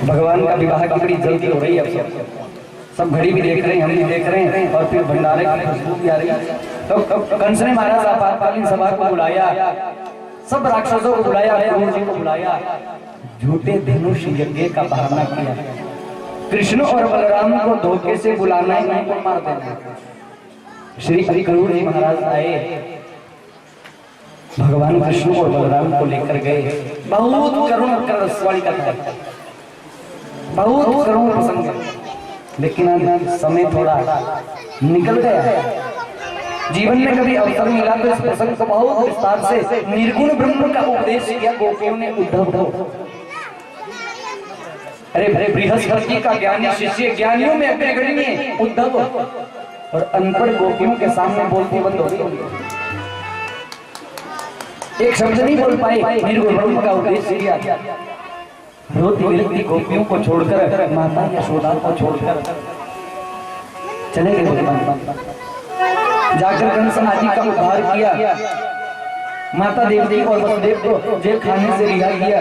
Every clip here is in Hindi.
भगवान का विवाह की बड़ी जल्दी हो रही है। सब घड़ी भी देख रहे हैं, हम भी देख रहे हैं, और फिर भंडारे की खुशबू भी आ रही है। तो कंस ने महाराज आपातकालीन सभा को बुलाया, सब राक्षसों को बुलाया, क्रूर जी को बुलाया, झूठे धनुष यज्ञ का बहाना किया। कृष्ण और बलराम को धोखे से बुलाना है, उनको मार देना। श्री क्रूर जी महाराज आए, भगवान कृष्ण और बलराम को लेकर गए। बहुत करुण रस वाली कथा है, बहुत करुण प्रसंग है, लेकिन आज समय थोड़ा निकल गया है। जीवन में कभी अवसर मिला तो इस प्रसंग को बहुत विस्तार से निर्गुण ब्रह्म का उपदेश किया गोपियों ने उद्धव को। अरे बृहस्पति का ज्ञानी शिष्य, ज्ञानियों में अग्रगण्य उद्धव, और अनपढ़ गोपियों के सामने बोलती बंद हो गई, एक शब्द नहीं बोल पाए। निर्गुण ब्रह्म का उपदेश किया। रोती बिलखती गोपियों को छोड़कर, माता यशोदा को छोड़कर चले गए भगवान। जाकर कंस आदि का उद्धार किया, माता देवकी और वसुदेव को जेल खाने से रिहा किया।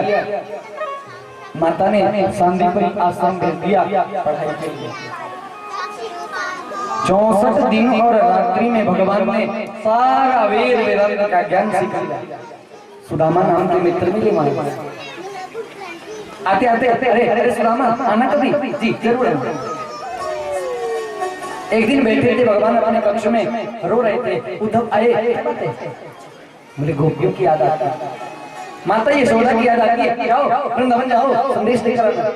माता ने सांदीपनि आश्रम भेज दिया पढ़ाई के लिए। 64 दिन और रात्रि में भगवान ने सारा वेद वेदांत का ज्ञान सीख लिया। सुदामा नाम के मित्र मिले वहां। आते आते आते अरे सुदामा आना कभी? जी जरूर। एक दिन बैठे थे भगवान अपने कक्ष में, रो रहे थे। उद्धव आए, बोले गोपियों की याद आती है, माता यशोदा की याद आती है, जाओ वृंदावन जाओ, संदेश देकर आना।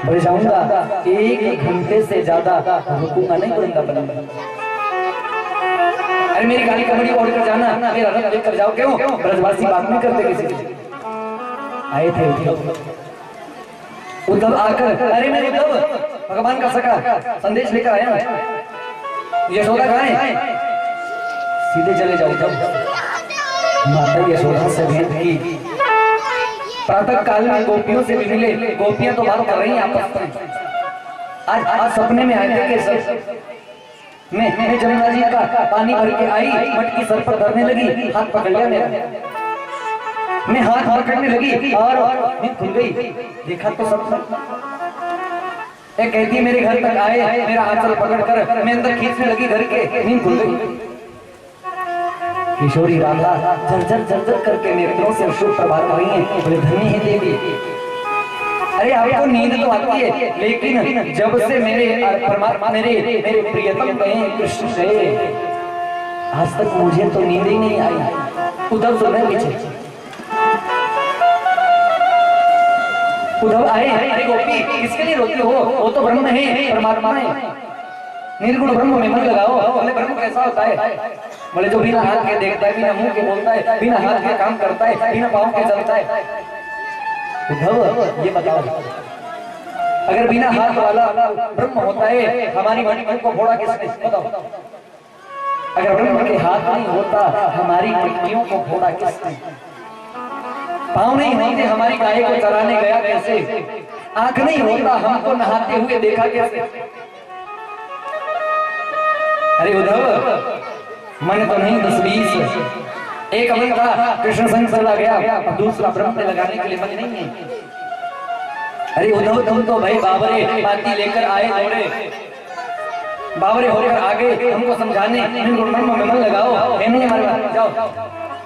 बोले जाऊंगा, 1 घंटे से ज्यादा रुकूंगा नहीं वृंदावन में। अरे मेरी गाड़ी कमड़ी ओढ़ कर जाना, मेरा रथ लेकर जाओ। क्यों? ब्रजवासी बात नहीं करते किसी से। आए थे उद्धव आकर, अरे मेरे उद्धव, भगवान का सखा संदेश लेकर आया हूं, यशोदा कहाँ है? सीधे चले जाओ। माता यशोदा से भेंट की। प्रातः काल में गोपियों से भी मिले। गोपियां तो बात कर रही हैं आपस में। आज सपने में आए थे कि मैं जमुना जी का पानी भर के आई, मटकी सर पर धरने लगी, हाथ पकड़ लिया मेरा। मैं हाथ पकड़ने लगी और नींद खुल गई। देखा तो सब एक कहती मेरे घर तक आए, मेरा आंचल पकड़कर मैं अंदर खींचने लगी घर के, नींद खुल गई। किशोरी राधा झरझर झरझर करके नेत्रों से शुभ प्रभात रही है। बोले धन्य है देवी। अरे आपको नींद तो आती है, लेकिन जब से मेरे परमात्मा मेरे प्रियतम गए कृष्ण से, आज तक मुझे तो नींद ही नहीं आई। उद्धव सुन रहे पीछे। उद्धव आए, अरे गोपी किसके लिए रोती हो? वो तो ब्रह्म है, परमात्मा है, निर्गुण ब्रह्म में मन लगाओ। बोले ब्रह्म कैसा होता है? बोले जो बिना हाथ के देखता है, बिना मुंह के बोलता है, बिना हाथ के काम करता है, बिना पाँव के चलता है। उद्धव ये बताओ, अगर बिना हाथ वाला ब्रह्म होता है, हमारी मटकियों को फोड़ा किसने? बताओ। अगर ब्रह्म के हाथ नहीं होता, हमारी मटकियों को फोड़ा किसने? पाँव नहीं होते, हमारी गाय को चराने गया कैसे? आंख नहीं होता, हमको नहाते हुए देखा कैसे? अरे उद्धव, मन तो नहीं 10-20, एक मन था कृष्ण संग चला गया, दूसरा ब्रह्म पे लगाने के लिए मन नहीं है। अरे उद्धव तुम तो भाई बाबरे पाती लेकर आए दौड़े, बाबरे होकर आगे हमको समझाने, ब्रह्म में मन लगाओ, नहीं हमारे जाओ,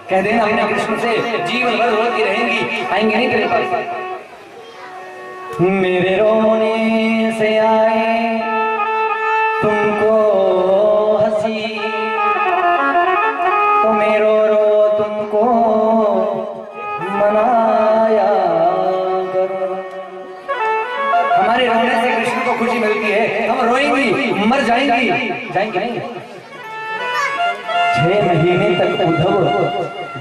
कह देना अपने कृष्ण से जीवन भर रोती रहेंगी, आएंगे नहीं तेरे पास। मेरे रोने से आए तुमको हंसी, तो मेरो रो तुमको मनाया करो। हमारे रोने से कृष्ण को खुशी मिलती है, हम रोएंगी, मर जाएंगी, जाएंगे नहीं। 6 महीने तक उद्धव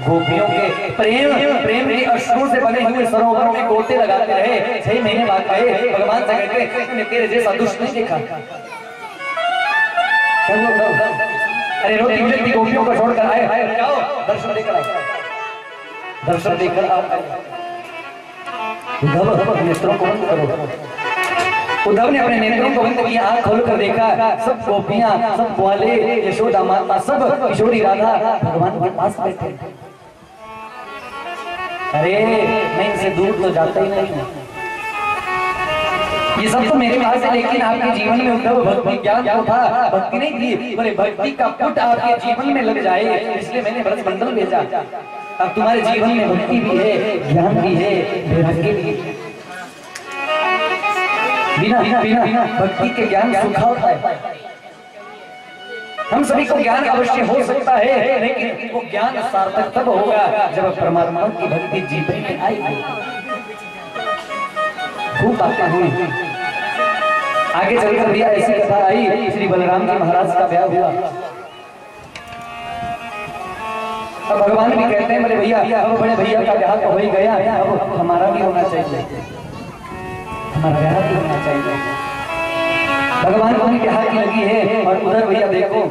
गोपियों के प्रेम के अश्रुओं से बने हुए सरोवर में गोते लगाते रहे। 6 महीने बाद आए भगवान से कहते, मैंने तेरे जैसा दुष्ट नहीं देखा। अरे रोती बिलखती गोपियों को छोड़कर आए, जाओ दर्शन देकर आओ, दर्शन देकर आओ। उद्धव नेत्रों को बंद करो। उद्धव ने अपने नेत्रों को बंद किया, आंख खोलकर देखा, सब गोपियां, सब ग्वाले, यशोदा माता, सब किशोरी राधा भगवान के पास बैठे। अरे मैं इनसे दूर तो जाता ही नहीं हूँ। ये सब तो मेरे पास है, लेकिन आपके जीवन में उद्धव भक्ति ज्ञान जो था, भक्ति नहीं थी, बोले भक्ति का पुट आपके जीवन में लग जाए, इसलिए मैंने व्रत बंधन भेजा। अब तुम्हारे जीवन में भक्ति भी है, ज्ञान भी है, वैराग्य भी है। बिना बिना बिना भक्ति के ज्ञान सूखा होता है। हम सभी को ज्ञान अवश्य हो सकता है, लेकिन वो ज्ञान सार्थक तब होगा जब परमात्मा की भक्ति जीवन में आएगी। खूब बातें हुई, आगे चलकर भैया ऐसी कथा आई, श्री बलराम जी महाराज का ब्याह हुआ। अब भगवान भी कहते हैं, बोले भैया अब बड़े भैया का ब्याह तो हो ही गया, अब हमारा भी होना चाहिए, हमारा ब्याह भी होना चाहिए। भगवान को भी ब्याह की लगी है, और उधर भैया देखो